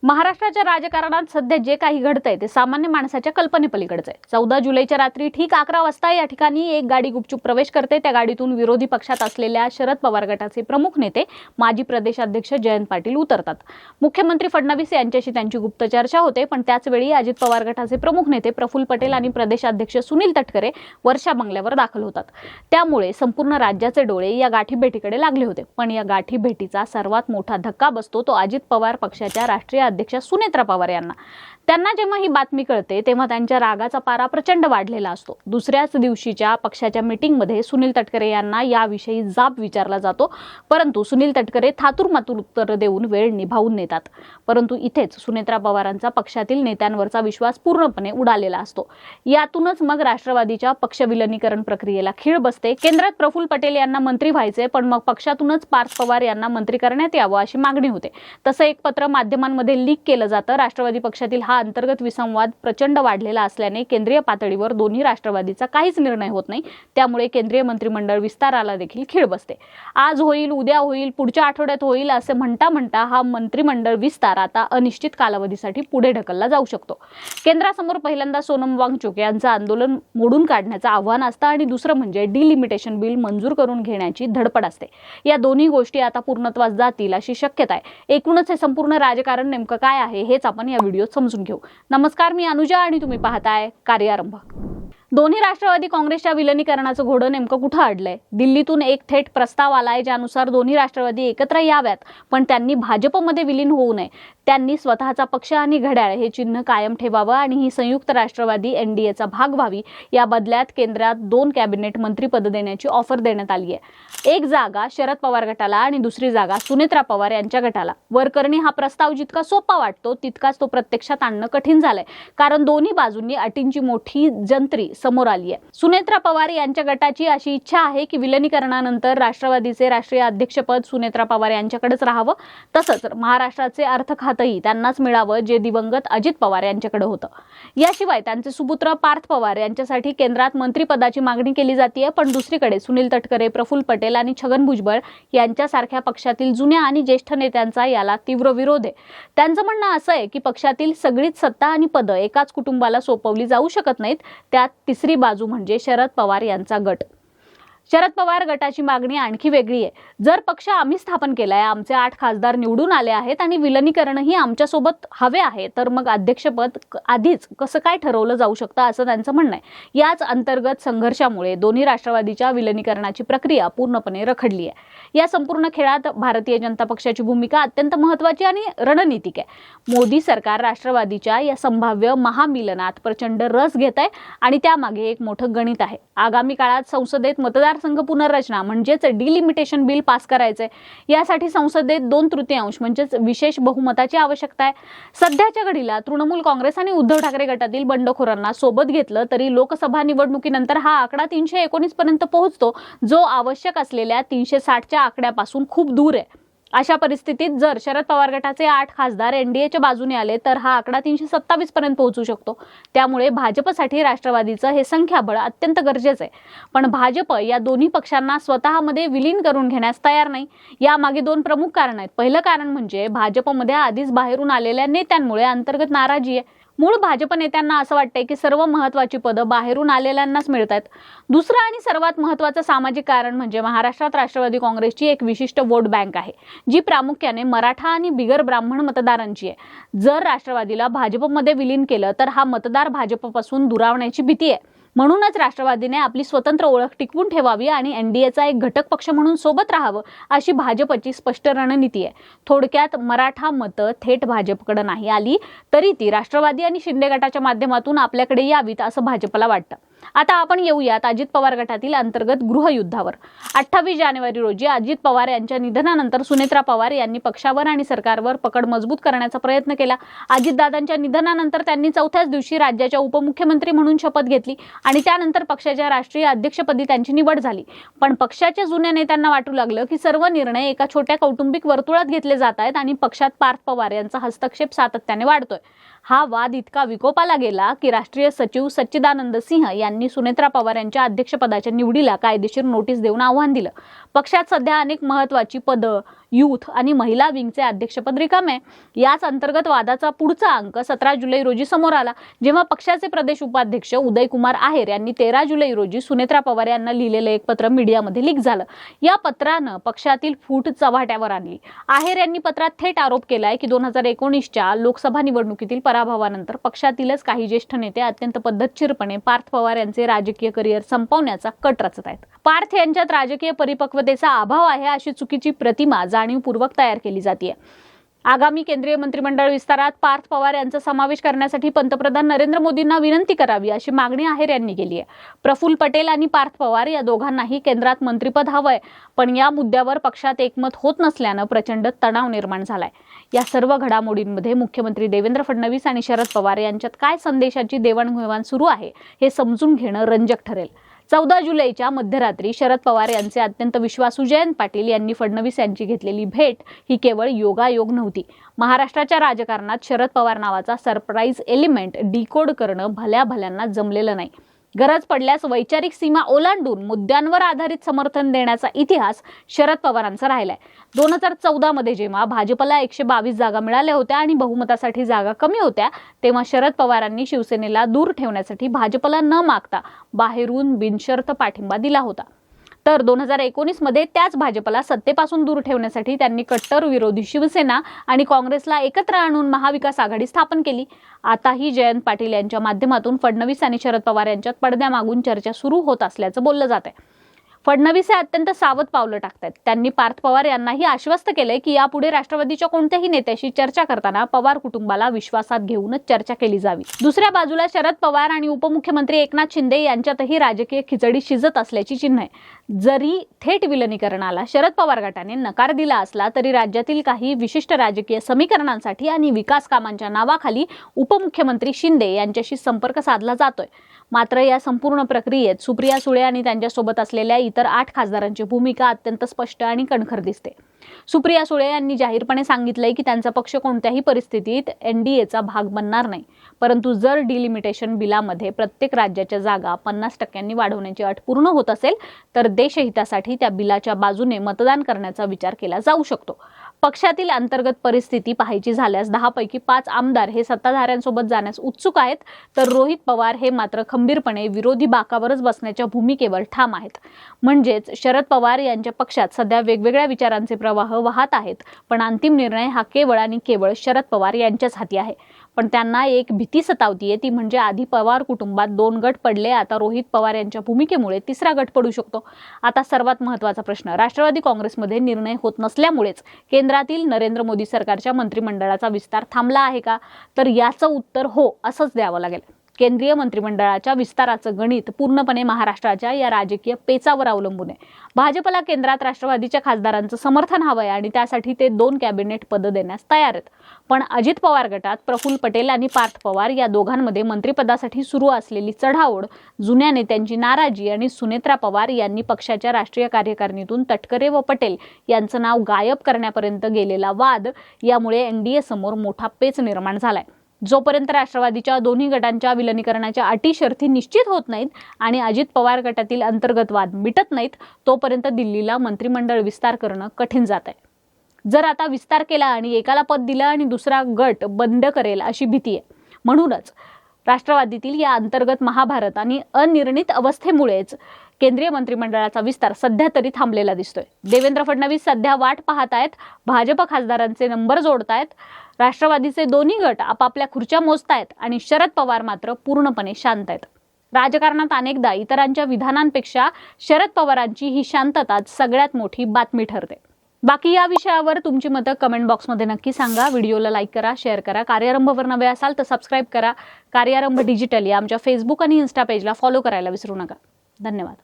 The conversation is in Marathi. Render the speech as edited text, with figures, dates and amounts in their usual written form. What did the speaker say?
महाराष्ट्राच्या राजकारणात सध्या जे काही घडतंय ते सामान्य माणसाच्या कल्पनेपलीकडचं आहे। 14 जुलैच्या रात्री ठीक 11 वाजता या ठिकाणी एक गाडी गुपचूप प्रवेश करते। त्या गाडीतून विरोधी पक्षात असलेल्या शरद पवार गटाचे प्रमुख नेते माजी प्रदेशाध्यक्ष जयंत पाटील उतरतात। मुख्यमंत्री फडणवीस यांच्याशी त्यांची गुप्त चर्चा होते, पण त्याच वेळी अजित पवार गटाचे प्रमुख नेते प्रफुल्ल पटेल आणि प्रदेशाध्यक्ष सुनील तटकरे वर्षा बंगल्यावर दाखल होतात। त्यामुळे संपूर्ण राज्याचे डोळे या गाठी भेटीकडे लागले होते। पण या गाठी भेटीचा सर्वात मोठा धक्का बसतो तो अजित पवार पक्षाच्या राष्ट्रीय अध्यक्ष सुनेत्रा पवार यांना। त्यांना जेव्हा ही बातमी कळते तेव्हा त्यांच्या रागाचा पारा प्रचंड वाढलेला असतो। दुसऱ्याच दिवशीच्या पक्षाच्या मीटिंगमध्ये सुनील तटकरे यांना याविषयी जाब विचारला जातो, परंतु सुनील तटकरे थातूरमातूर उत्तर देऊन वेळ निभावून नेतात। परंतु इथेच सुनेत्रा पवारांचा पक्षातील नेत्यांवरचा विश्वास पूर्णपणे उडालेला असतो। यातूनच मग राष्ट्रवादीच्या पक्ष विलीनीकरण प्रक्रियेला खीळ बसते। केंद्रात प्रफुल्ल पटेल यांना मंत्री व्हायचे, पण मग पक्षातूनच पार्थ पवार यांना मंत्री करण्यात यावं अशी मागणी होते। तसं एक पत्र माध्यमांमध्ये लीक केलं जातं। राष्ट्रवादी पक्षातील हा अंतर्गत विसंवाद प्रचंड वाढलेला असल्याने केंद्रीय पातळीवर दोन्ही राष्ट्रवादीचा काहीच निर्णय होत नाही। त्यामुळे केंद्रीय मंत्रिमंडळ विस्ताराला देखील खीळ बसते। आज होईल, उद्या होईल, पुढच्या आठवड्यात होईल असे म्हणता म्हणता हा मंत्रिमंडळ विस्तार आता अनिश्चित कालावधीसाठी पुढे ढकलला जाऊ शकतो। केंद्रासमोर पहिल्यांदा सोनम वांगचुक यांचं आंदोलन मोडून काढण्याचं आव्हान असतं आणि दुसरं म्हणजे डिलिमिटेशन बिल मंजूर करून घेण्याची धडपड असते। या दोन्ही गोष्टी आता पूर्णत्वास जातील अशी शक्यता आहे। एकूणच हे संपूर्ण राजकारण नेमकं काय आहे हेच आपण या व्हिडिओत समजून घेऊ। नमस्कार, मी अनुजा आणि तुम्ही पाहताय कार्यारंभ। दोन्ही राष्ट्रवादी काँग्रेसच्या विलीनीकरणाचं घोडं नेमकं कुठं अडलंय? दिल्लीतून एक थेट प्रस्ताव आलाय ज्यानुसार दोन्ही राष्ट्रवादी एकत्र याव्यात, पण त्यांनी भाजपमध्ये विलीन होऊ नये। त्यांनी स्वतःचा पक्ष आणि घड्याळ हे चिन्ह कायम ठेवावं आणि ही संयुक्त राष्ट्रवादी एनडीएचा भाग व्हावी। या बदल्यात केंद्रात 2 कॅबिनेट मंत्रीपद देण्याची ऑफर देण्यात आली आहे। एक जागा शरद पवार गटाला आणि दुसरी जागा सुनेत्रा पवार यांच्या गटाला। वरकरणी हा प्रस्ताव जितका सोपा वाटतो तितकाच तो प्रत्यक्षात आणणं कठीण झालंय, कारण दोन्ही बाजूंनी अटींची मोठी जंत्री समोर आली आहे। सुनेत्रा पवार यांच्या गटाची अशी इच्छा आहे की विलीनीकरणानंतर राष्ट्रवादीचे राष्ट्रीय अध्यक्षपद सुनेत्रा पवार यांच्याकडेच राहावं, तसंच महाराष्ट्राचे अर्थ खातंही त्यांनाच मिळावं जे दिवंगत अजित पवार यांच्याकडे होतं। याशिवाय त्यांचे सुपुत्र पार्थ पवार यांच्यासाठी केंद्रात मंत्रिपदाची मागणी केली जाते। पण दुसरीकडे सुनील तटकरे, प्रफुल्ल पटेल आणि छगन भुजबळ यांच्यासारख्या पक्षातील जुन्या आणि ज्येष्ठ नेत्यांचा याला तीव्र विरोध आहे। त्यांचं म्हणणं असं आहे की पक्षातील सगळीच सत्ता आणि पदं एकाच कुटुंबाला सोपवली जाऊ शकत नाहीत। त्यात तिसरी बाजू म्हणजे शरद पवार यांचा गट। शरद पवार गटाची मागणी आणखी वेगळी आहे। जर पक्ष आम्ही स्थापन केलाय, आमचे 8 खासदार निवडून आले आहेत आणि विलीनीकरणही आमच्यासोबत हवे आहे, तर मग अध्यक्षपद आधीच कसं काय ठरवलं जाऊ शकतं असं त्यांचं म्हणणं आहे। याच अंतर्गत संघर्षामुळे दोन्ही राष्ट्रवादीच्या विलीनीकरणाची प्रक्रिया पूर्णपणे रखडली आहे। या संपूर्ण खेळात भारतीय जनता पक्षाची भूमिका अत्यंत महत्त्वाची आणि रणनीतिक आहे। मोदी सरकार राष्ट्रवादीच्या या संभाव्य महामिलनात प्रचंड रस घेत आहे आणि त्यामागे एक मोठं गणित आहे। आगामी काळात संसदेत मतदारसंघ पुनर्रचना म्हणजेच डिलिमिटेशन बिल पास करायचे। यासाठी संसदेत 2/3 म्हणजेच विशेष बहुमताची आवश्यकता आहे। सध्याच्या घडीला तृणमूल काँग्रेस आणि उद्धव ठाकरे गटातील बंडखोरांना सोबत घेतलं तरी लोकसभा निवडणुकीनंतर हा आकडा 319 पर्यंत पोहोचतो, जो आवश्यक असलेल्या 360च्या आकड्यापासून खूप दूर आहे। अशा परिस्थितीत जर शरद पवार गटाचे 8 खासदार एनडीएच्या बाजूने आले तर हा आकडा 327 पर्यंत पोहोचू शकतो। त्यामुळे भाजपसाठी राष्ट्रवादीचं हे संख्याबळ अत्यंत गरजेचं आहे। पण भाजप या दोन्ही पक्षांना स्वतःमध्ये विलीन करून घेण्यास तयार नाही। यामागे 2 प्रमुख कारण आहेत। पहिलं कारण म्हणजे भाजपमध्ये आधीच बाहेरून आलेल्या नेत्यांमुळे अंतर्गत नाराजी आहे। मूळ भाजप नेत्यांना असं वाटतंय की सर्व महत्त्वाची पदं बाहेरून आलेल्यांनाच मिळतात। दुसरं आणि सर्वात महत्त्वाचं सामाजिक कारण म्हणजे महाराष्ट्रात राष्ट्रवादी काँग्रेसची एक विशिष्ट वोट बँक आहे, जी प्रामुख्याने मराठा आणि बिगर ब्राह्मण मतदारांची आहे। जर राष्ट्रवादीला भाजपमध्ये विलीन केलं तर हा मतदार भाजपपासून दुरावण्याची भीती आहे। म्हणूनच राष्ट्रवादीने आपली स्वतंत्र ओळख टिकवून ठेवावी आणि एनडीएचा एक घटक पक्ष म्हणून सोबत राहावं अशी भाजपची स्पष्ट रणनीती आहे। थोडक्यात मराठा मतं थेट भाजपकडे नाही आली तरी ती राष्ट्रवादी आणि शिंदे गटाच्या माध्यमातून आपल्याकडे यावीत असं भाजपला वाटतं। आता आपण येऊयात अजित पवार गटातील अंतर्गत गृहयुद्धावर। 28 जानेवारी रोजी अजित पवार यांच्या निधनानंतर सुनेत्रा पवार यांनी पक्षावर आणि सरकारवर पकड मजबूत करण्याचा प्रयत्न केला। अजितदादांच्या निधनानंतर त्यांनी 4थ्याच दिवशी राज्याच्या उपमुख्यमंत्री म्हणून शपथ घेतली आणि त्यानंतर पक्षाच्या राष्ट्रीय अध्यक्षपदी त्यांची निवड झाली। पण पक्षाच्या जुन्या नेत्यांना वाटू लागलं की सर्व निर्णय एका छोट्या कौटुंबिक वर्तुळात घेतले जात आहेत आणि पक्षात पार्थ पवार यांचा हस्तक्षेप सातत्याने वाढतोय। हा वाद इतका विकोपाला गेला की राष्ट्रीय सचिव सच्चिदानंद सिंह यांनी सुनेत्रा पवार यांच्या अध्यक्षपदाच्या निवडीला कायदेशीर नोटीस देऊन आव्हान दिलं। पक्षात सध्या अनेक महत्त्वाची पदं युथ आणि महिला विंगचे अध्यक्षपद रिकामे आहे। याच अंतर्गत वादाचा पुढचा अंक 17 जुलै रोजी समोर आला, जेव्हा पक्षाचे प्रदेश उपाध्यक्ष उदयकुमार आहेर यांनी 13 जुलै रोजी सुनेत्रा पवार यांना लिहिलेलं एक पत्र मीडियामध्ये लीक झालं। या पत्रानं पक्षातील फूट चव्हाट्यावर आणली। आहेर यांनी पत्रात थेट आरोप केलाय की 2019च्या लोकसभा निवडणुकीतील पराभवानंतर पक्षातीलच काही ज्येष्ठ नेते अत्यंत पद्धतशीरपणे पार्थ पवार यांचे राजकीय करिअर संपवण्याचा कट रचत आहेत। पार्थ यांच्यात राजकीय परिपक्वतेचा अभाव आहे अशी चुकीची प्रतिमा जाणीवपूर्वक तयार केली जाते। आगामी केंद्रीय मंत्रिमंडळ विस्तारात पार्थ पवार यांचा समावेश करण्यासाठी पंतप्रधान नरेंद्र मोदींना विनंती करावी अशी मागणी आहेर यांनी केली आहे। प्रफुल्ल पटेल आणि पार्थ पवार या दोघांनाही केंद्रात मंत्रिपद हवंय, पण या मुद्द्यावर पक्षात एकमत होत नसल्यानं प्रचंड तणाव निर्माण झालाय। या सर्व घडामोडींमध्ये मुख्यमंत्री देवेंद्र फडणवीस आणि शरद पवार यांच्यात काय संदेशाची देवाणघेवाण सुरू आहे हे समजून घेणं रंजक ठरेल। 14 जुलैच्या मध्यरात्री शरद पवार यांचे अत्यंत विश्वासू जयंत पाटील यांनी फडणवीस यांची घेतलेली भेट ही केवळ योगायोग नव्हती। महाराष्ट्राच्या राजकारणात शरद पवार नावाचा सरप्राईज एलिमेंट डिकोड करणं भल्या भल्यांना जमलेलं नाही। गरज पडल्यास वैचारिक सीमा ओलांडून मुद्द्यांवर आधारित समर्थन देण्याचा इतिहास शरद पवारांचा राहिलाय। 2014 मध्ये जेव्हा भाजपला 122 जागा मिळाल्या होत्या आणि बहुमतासाठी जागा कमी होत्या, तेव्हा शरद पवारांनी शिवसेनेला दूर ठेवण्यासाठी भाजपला न मागता बाहेरून बिनशर्त पाठिंबा दिला होता। तर 2019 मध्ये त्याच भाजपला सत्तेपासून दूर ठेवण्यासाठी त्यांनी कट्टर विरोधी शिवसेना आणि काँग्रेसला एकत्र आणून महाविकास आघाडी स्थापन केली। आताही जयंत पाटील यांच्या माध्यमातून फडणवीस आणि शरद पवार यांच्यात पडद्यामागून चर्चा सुरू होत असल्याचं बोललं जात आहे। फडणवीस हे अत्यंत सावध पावलं टाकतात। त्यांनी पार्थ पवार यांनाही आश्वस्त केलंय की यापुढे राष्ट्रवादीच्या कोणत्याही नेत्याशी चर्चा करताना पवार कुटुंबाला विश्वासात घेऊनच चर्चा केली जावी। दुसऱ्या बाजूला शरद पवार आणि उपमुख्यमंत्री एकनाथ शिंदे यांच्यातही राजकीय खिचडी शिजत असल्याची चिन्ह आहे। जरी थेट विलनीकरणाला शरद पवार गटाने नकार दिला असला तरी राज्यातील काही विशिष्ट राजकीय समीकरणांसाठी आणि विकास कामांच्या नावाखाली उपमुख्यमंत्री शिंदे यांच्याशी संपर्क साधला जातोय। मात्र या संपूर्ण प्रक्रियेत सुप्रिया सुळे आणि त्यांच्यासोबत असलेल्या इतर 8 खासदारांची भूमिका अत्यंत स्पष्ट आणि कणखर दिसते। सुप्रिया सुळे यांनी जाहीरपणे सांगितलंय की त्यांचा पक्ष कोणत्याही परिस्थितीत एनडीएचा भाग बनणार नाही, परंतु जर डिलिमिटेशन बिलामध्ये प्रत्येक राज्याच्या जागा 50% वाढवण्याची अट पूर्ण होत असेल तर देशहितासाठी त्या बिलाच्या बाजूने मतदान करण्याचा विचार केला जाऊ शकतो। पक्षातील अंतर्गत परिस्थिती पाहायची झाल्यास 10 पैकी 5 आमदार हे सत्ताधाऱ्यांसोबत जाण्यास उत्सुक आहेत, तर रोहित पवार हे मात्र खंबीरपणे विरोधी बाकावरच बसण्याच्या भूमिकेवर ठाम आहेत। म्हणजेच शरद पवार यांच्या पक्षात सध्या वेगवेगळ्या विचारांचे प्रवाह वाहत आहेत, पण अंतिम निर्णय हा केवळ आणि केवळ शरद पवार यांच्याच हाती आहे। पण त्यांना एक भीती सतावतीये, ती म्हणजे आधी पवार कुटुंबात 2 गट पडले, आता रोहित पवार यांच्या भूमिकेमुळे 3रा गट पडू शकतो। आता सर्वात महत्त्वाचा प्रश्न, राष्ट्रवादी काँग्रेसमध्ये निर्णय होत नसल्यामुळेच केंद्रातील नरेंद्र मोदी सरकारच्या मंत्रिमंडळाचा विस्तार थांबला आहे का? तर याचं उत्तर हो असंच द्यावं लागेल। केंद्रीय मंत्रिमंडळाच्या विस्ताराचं गणित पूर्णपणे महाराष्ट्राच्या या राजकीय पेचावर अवलंबून आहे। भाजपला केंद्रात राष्ट्रवादीच्या खासदारांचं समर्थन हवंय आणि त्यासाठी ते 2 कॅबिनेट पदं देण्यास तयार आहेत। पण अजित पवार गटात प्रफुल्ल पटेल आणि पार्थ पवार या दोघांमध्ये मंत्रिपदासाठी सुरू असलेली चढाओढ, जुन्या नेत्यांची नाराजी आणि सुनेत्रा पवार यांनी पक्षाच्या राष्ट्रीय कार्यकारिणीतून तटकरे व पटेल यांचं नाव गायब करण्यापर्यंत गेलेला वाद यामुळे एनडीए समोर मोठा पेच निर्माण झालाय। जोपर्यंत राष्ट्रवादीच्या दोन्ही गटांच्या विलनीकरणाच्या अटी शर्ती निश्चित होत नाहीत आणि अजित पवार गटातील अंतर्गत वाद मिटत नाहीत, तोपर्यंत दिल्लीला मंत्रिमंडळ विस्तार करणं कठीण जात आहे। जर आता विस्तार केला आणि एकाला पद दिलं आणि दुसरा गट बंद करेल अशी भीती आहे। म्हणूनच राष्ट्रवादीतील या अंतर्गत महाभारत आणि अनिर्णित अवस्थेमुळेच केंद्रीय मंत्रिमंडळाचा विस्तार सध्या तरी थांबलेला दिसतोय। देवेंद्र फडणवीस सध्या वाट पाहत आहेत, भाजप खासदारांचे नंबर जोडतायत, राष्ट्रवादीचे दोन्ही गट आपापल्या खुर्च्या मोजतायत आणि शरद पवार मात्र पूर्णपणे शांत आहेत। राजकारणात अनेकदा इतरांच्या विधानांपेक्षा शरद पवारांची ही शांतताच सगळ्यात मोठी बातमी ठरते। बाकी या विषयावर तुमची मतं कमेंट बॉक्समध्ये नक्की सांगा। व्हिडिओला लाईक करा, शेअर करा। कार्यारंभवर नवे असाल तर सबस्क्राईब करा। कार्यारंभ डिजिटल या आमच्या फेसबुक आणि इन्स्टा पेजला फॉलो करायला विसरू नका। धन्यवाद।